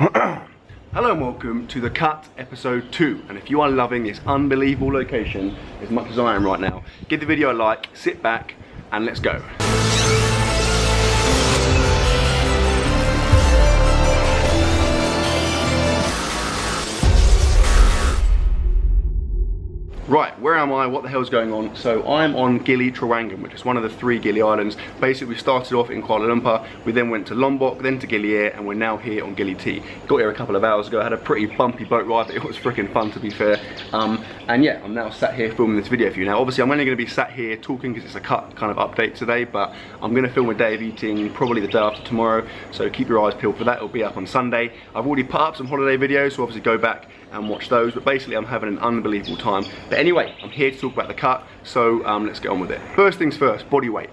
Hello and welcome to The Cut episode 2, and if you are loving this unbelievable location as much as I am right now, give the video a like, sit back and let's go. Right, where am I? What the hell's going on? So I'm on Gili Trawangan, which is one of the 3 Gili Islands. Basically, we started off in Kuala Lumpur, we then went to Lombok, then to Gili Air, and we're now here on Gili T. Got here a couple of hours ago, had a pretty bumpy boat ride, but it was freaking fun to be fair. And yeah, I'm now sat here filming this video for you. Now, obviously, I'm only going to be sat here talking because it's a cut kind of update today, but I'm going to film a day of eating probably the day after tomorrow, so keep your eyes peeled for that. It'll be up on Sunday. I've already put up some holiday videos, so obviously go back and watch those, but basically I'm having an unbelievable time. But anyway, I'm here to talk about the cut, so let's get on with it. First things first, body weight.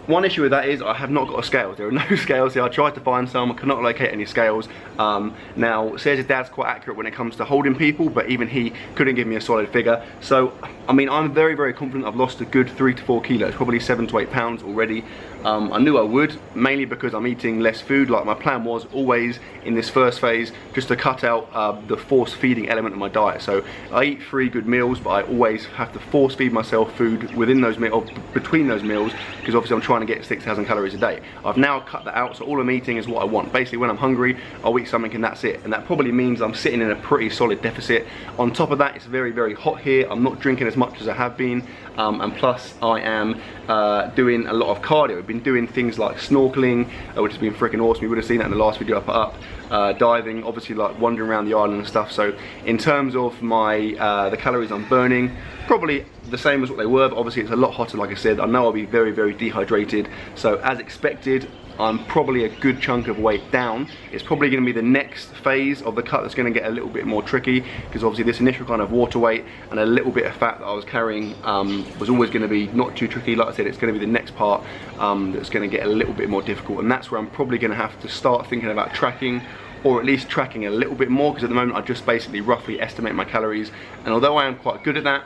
One issue with that is I have not got a scale. There are no scales here. I tried to find some, I could not locate any scales. Now, Sarah's dad's quite accurate when it comes to holding people, but even he couldn't give me a solid figure. So, I mean, I'm very, very confident I've lost a good 3 to 4 kilos, probably 7 to 8 pounds already. I knew I would, mainly because I'm eating less food. Like, my plan was always in this first phase just to cut out the force feeding element of my diet. So I eat 3 good meals, but I always have to force feed myself food within those meals, between those meals, because obviously I'm trying to get 6,000 calories a day. I've now cut that out, so all I'm eating is what I want. Basically, when I'm hungry, I'll eat something and that's it. And that probably means I'm sitting in a pretty solid deficit. On top of that, it's very, very hot here. I'm not drinking as much as I have been. And plus, I am doing a lot of cardio. I've been doing things like snorkeling, which has been freaking awesome. You would have seen that in the last video I put up. Diving, obviously, like wandering around the island and stuff. So in terms of my the calories I'm burning, probably the same as what they were, but obviously it's a lot hotter. Like I said, I know I'll be very, very dehydrated. So as expected, I'm probably a good chunk of weight down. It's probably going to be the next phase of the cut that's going to get a little bit more tricky, because obviously this initial kind of water weight and a little bit of fat that I was carrying was always going to be not too tricky. Like I said, it's going to be the next part that's going to get a little bit more difficult, and that's where I'm probably going to have to start thinking about tracking, or at least tracking a little bit more, because at the moment I just basically roughly estimate my calories. And although I am quite good at that,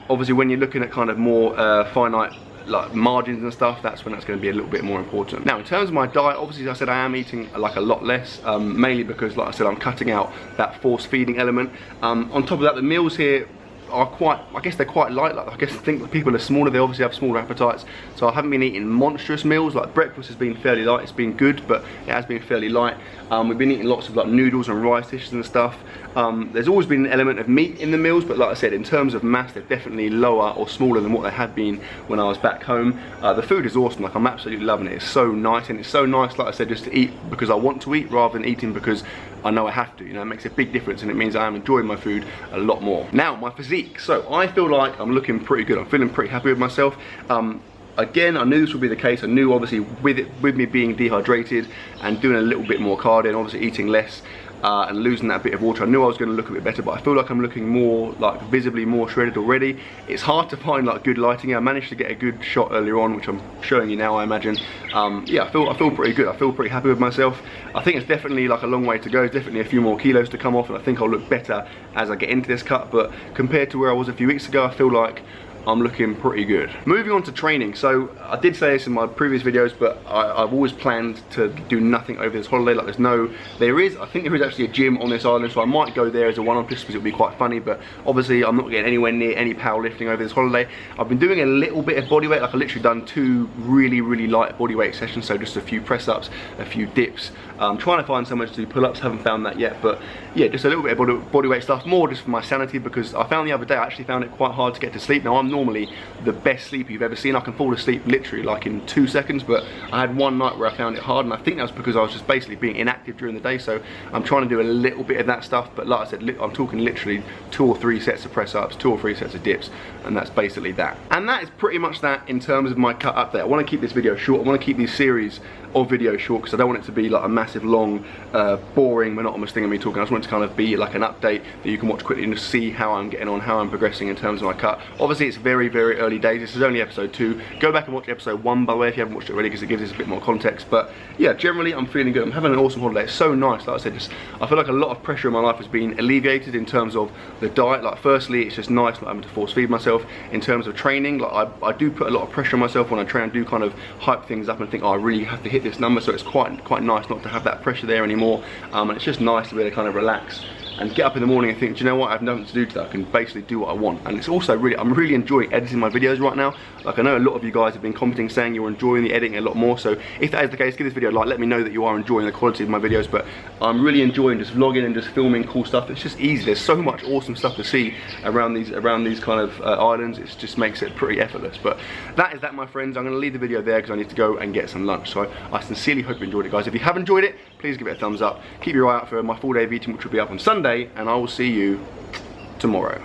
obviously when you're looking at kind of more finite like margins and stuff, that's when that's going to be a little bit more important. Now, in terms of my diet, obviously as I said, I am eating like a lot less, mainly because, like I said, I'm cutting out that force feeding element. On top of that, the meals here are quite, I guess they're quite light. Like, I guess I think the people are smaller, they obviously have smaller appetites, so I haven't been eating monstrous meals. Like, breakfast has been fairly light, it's been good, but it has been fairly light. We've been eating lots of like noodles and rice dishes and stuff. There's always been an element of meat in the meals, but like I said, in terms of mass, they're definitely lower or smaller than what they had been when I was back home. The food is awesome. Like, I'm absolutely loving it. It's so nice, and it's so nice, like I said, just to eat because I want to eat rather than eating because I know I have to. You know, it makes a big difference, and it means I am enjoying my food a lot more. Now, my physique. So I feel like I'm looking pretty good. I'm feeling pretty happy with myself. Again, I knew this would be the case. I knew, obviously, with me being dehydrated and doing a little bit more cardio and obviously eating less and losing that bit of water, I knew I was going to look a bit better, but I feel like I'm looking more, like, visibly more shredded already. It's hard to find like good lighting. I managed to get a good shot earlier on, which I'm showing you now, I imagine. Yeah, I feel pretty good. I feel pretty happy with myself. I think it's definitely like a long way to go. There's definitely a few more kilos to come off, and I think I'll look better as I get into this cut, but compared to where I was a few weeks ago, I feel like I'm looking pretty good. Moving on to training. So I did say this in my previous videos, but I've always planned to do nothing over this holiday. Like, I think there is actually a gym on this island, so I might go there as a one-off just because it would be quite funny, but obviously I'm not getting anywhere near any powerlifting over this holiday. I've been doing a little bit of bodyweight. Like, I literally done 2 really, really light bodyweight sessions, so just a few press ups, a few dips. I'm trying to find somewhere to do pull-ups, haven't found that yet, but yeah, just a little bit of bodyweight stuff, more just for my sanity, because I found the other day I actually found it quite hard to get to sleep. Now, I'm normally the best sleeper you've ever seen. I can fall asleep literally like in 2 seconds, but I had one night where I found it hard, and I think that was because I was just basically being inactive during the day. So I'm trying to do a little bit of that stuff, but like I said, I'm talking literally 2 or 3 sets of press ups, 2 or 3 sets of dips, and that's basically that. And that is pretty much that in terms of my cut update. I want to keep this video short. I want to keep these series of videos short because I don't want it to be like a massive, long, boring, monotonous thing of me talking. I just want it to kind of be like an update that you can watch quickly and just see how I'm getting on, how I'm progressing in terms of my cut. Obviously, it's very, very early days. This is only episode 2. Go back and watch episode 1, by the way, if you haven't watched it already, because it gives us a bit more context. But yeah, generally, I'm feeling good. I'm having an awesome holiday. It's so nice. Like I said, I feel like a lot of pressure in my life has been alleviated in terms of the diet. Like, firstly, it's just nice not having to force feed myself. In terms of training, like I do put a lot of pressure on myself when I try and do kind of hype things up and think, oh, I really have to hit this number, so it's quite nice not to have that pressure there anymore, and it's just nice to be able to kind of relax and get up in the morning and think, do you know what, I have nothing to do today, I can basically do what I want. And it's also really, I'm really enjoying editing my videos right now. Like, I know a lot of you guys have been commenting saying you're enjoying the editing a lot more, so if that is the case, give this video a like, let me know that you are enjoying the quality of my videos. But I'm really enjoying just vlogging and just filming cool stuff. It's just easy, there's so much awesome stuff to see around these kind of islands. It just makes it pretty effortless. But that is that, my friends. I'm going to leave the video there because I need to go and get some lunch. So I sincerely hope you enjoyed it, guys. If you have enjoyed it, please give it a thumbs up. Keep your eye out for my full day of eating, which will be up on Sunday, and I will see you tomorrow.